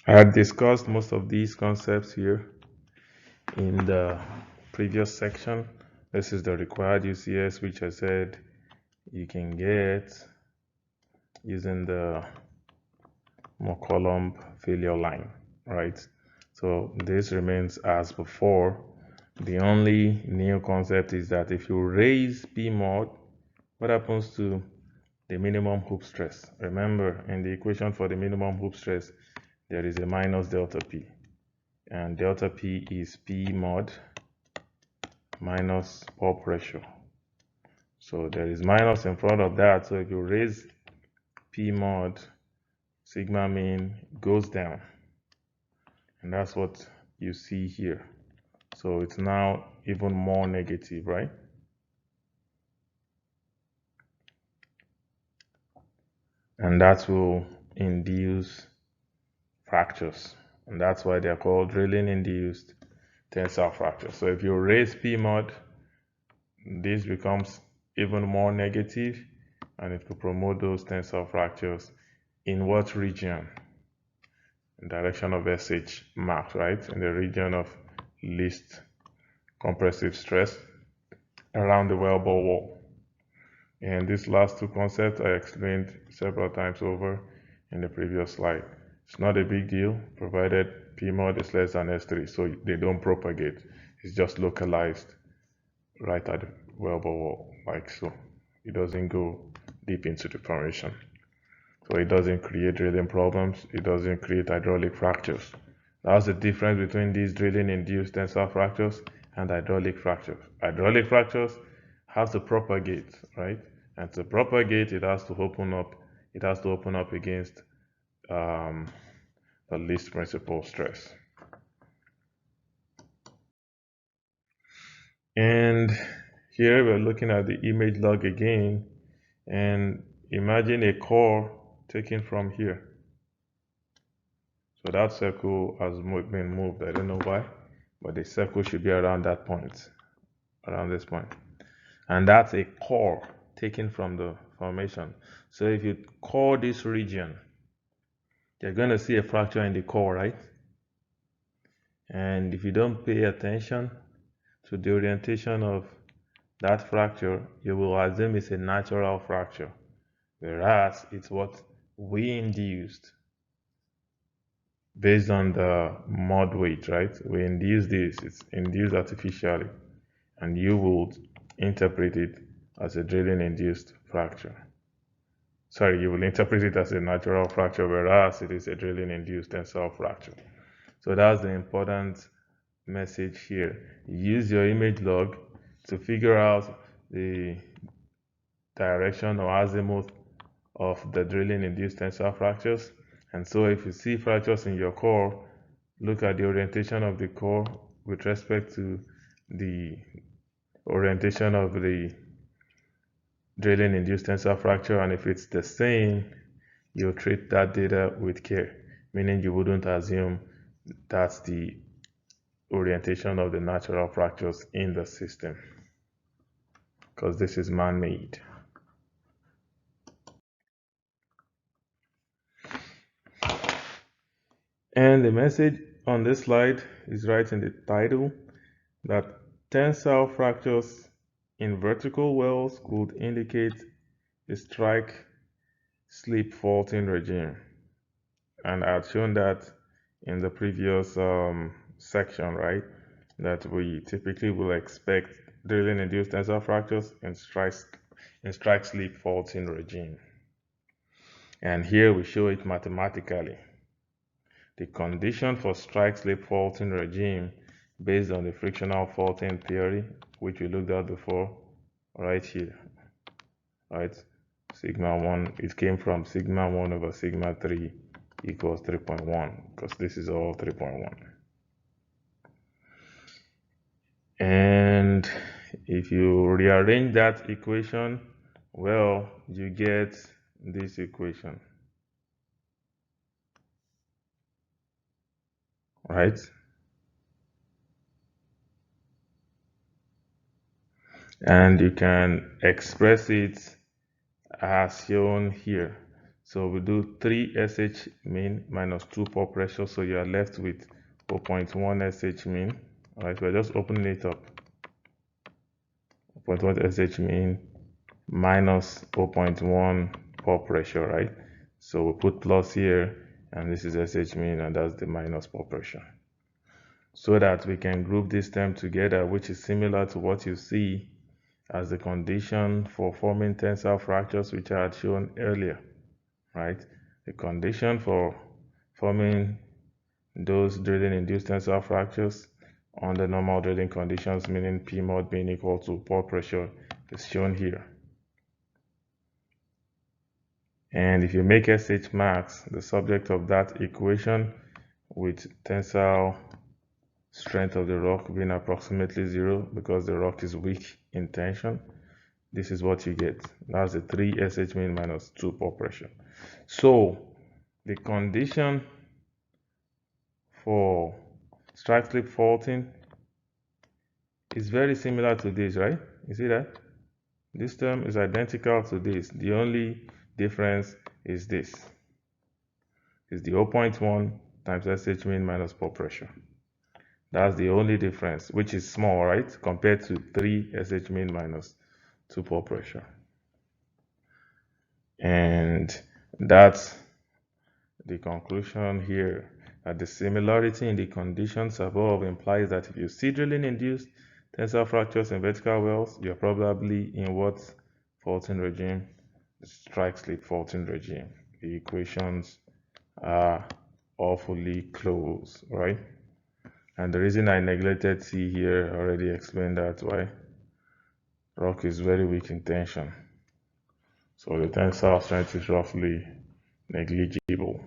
I had discussed most of these concepts here in the previous section. This is the required UCS, which I said you can get using the McCollum failure line, right? So this remains as before. The only new concept is that if you raise P mod, what happens to the minimum hoop stress? Remember, in the equation for the minimum hoop stress, there is a minus delta P. And delta P is P mod minus pulp ratio. So there is minus in front of that. So if you raise P mod, sigma mean goes down. And that's what you see here. So it's now even more negative, right? And that will induce fractures. And that's why they're called drilling induced tensile fractures. So if you raise P mod, this becomes even more negative, and it will promote those tensile fractures in what region? In direction of SH marked, right? In the region of least compressive stress around the well-bore wall. And these last two concepts I explained several times over in the previous slide. It's not a big deal, provided P mod is less than S3, so they don't propagate. It's just localized right at the well-bore wall, like so. It doesn't go deep into the formation. So it doesn't create drilling problems. It doesn't create hydraulic fractures. That's the difference between these drilling-induced tensile fractures and hydraulic fractures. Hydraulic fractures have to propagate, right? And to propagate, it has to open up. It has to open up against the least principal stress. And here we're looking at the image log again, and imagine a core taken from here. So that circle has been moved. I don't know why, but the circle should be around that point, around this point. And that's a core taken from the formation. So if you core this region, you're going to see a fracture in the core, right? And if you don't pay attention to the orientation of that fracture, you will assume it's a natural fracture, whereas it's what we induced based on the mod weight, right? We induce this, it's induced artificially, and you will interpret it as a drilling induced fracture. Sorry, you will interpret it as a natural fracture, whereas it is a drilling induced tensile fracture. So that's the important message here. Use your image log to figure out the direction or azimuth of the drilling induced tensile fractures. And so if you see fractures in your core, look at the orientation of the core with respect to the orientation of the drilling induced tensile fracture, and if it's the same, you'll treat that data with care, meaning you wouldn't assume that's the orientation of the natural fractures in the system, because this is man-made. And the message on this slide is right in the title, that tensile fractures in vertical wells could indicate a strike slip faulting regime. And I had shown that in the previous section, right? That we typically will expect drilling induced tensile fractures in strike slip faulting regime. And here we show it mathematically. The condition for strike slip faulting regime based on the frictional faulting theory, which we looked at before, right here, right? Sigma 1, it came from sigma 1 over sigma 3 equals 3.1, because this is all 3.1. And if you rearrange that equation, well, you get this equation, right? And you can express it as shown here. So we do 3 SH mean minus 2 pore pressure, so you are left with 0.1 SH mean. Alright, we're just opening it up. 0.1 SH mean minus 0.1 pore pressure, right? So we put plus here, and this is SH mean, and that's the minus pore pressure. So that we can group this term together, which is similar to what you see as the condition for forming tensile fractures, which I had shown earlier, right? The condition for forming those drilling-induced tensile fractures under normal drilling conditions, meaning P mod being equal to pore pressure, is shown here. And if you make SH max the subject of that equation with tensile strength of the rock being approximately 0 because the rock is weak in tension, this is what you get. That's the 3 SH mean minus 2 pore pressure. So the condition for strike slip faulting is very similar to this, right? You see that? This term is identical to this. The only difference is this. It's the 0.1 times SH mean minus pore pressure. That's the only difference, which is small, right? Compared to 3 SH mean minus 2 pore pressure. And that's the conclusion here. That the similarity in the conditions above implies that if you see drilling-induced tensile fractures in vertical wells, you're probably in what faulting regime? The strike slip faulting regime. The equations are awfully close, right? And the reason I neglected C here already explained that why rock is very weak in tension. So the tensile strength is roughly negligible.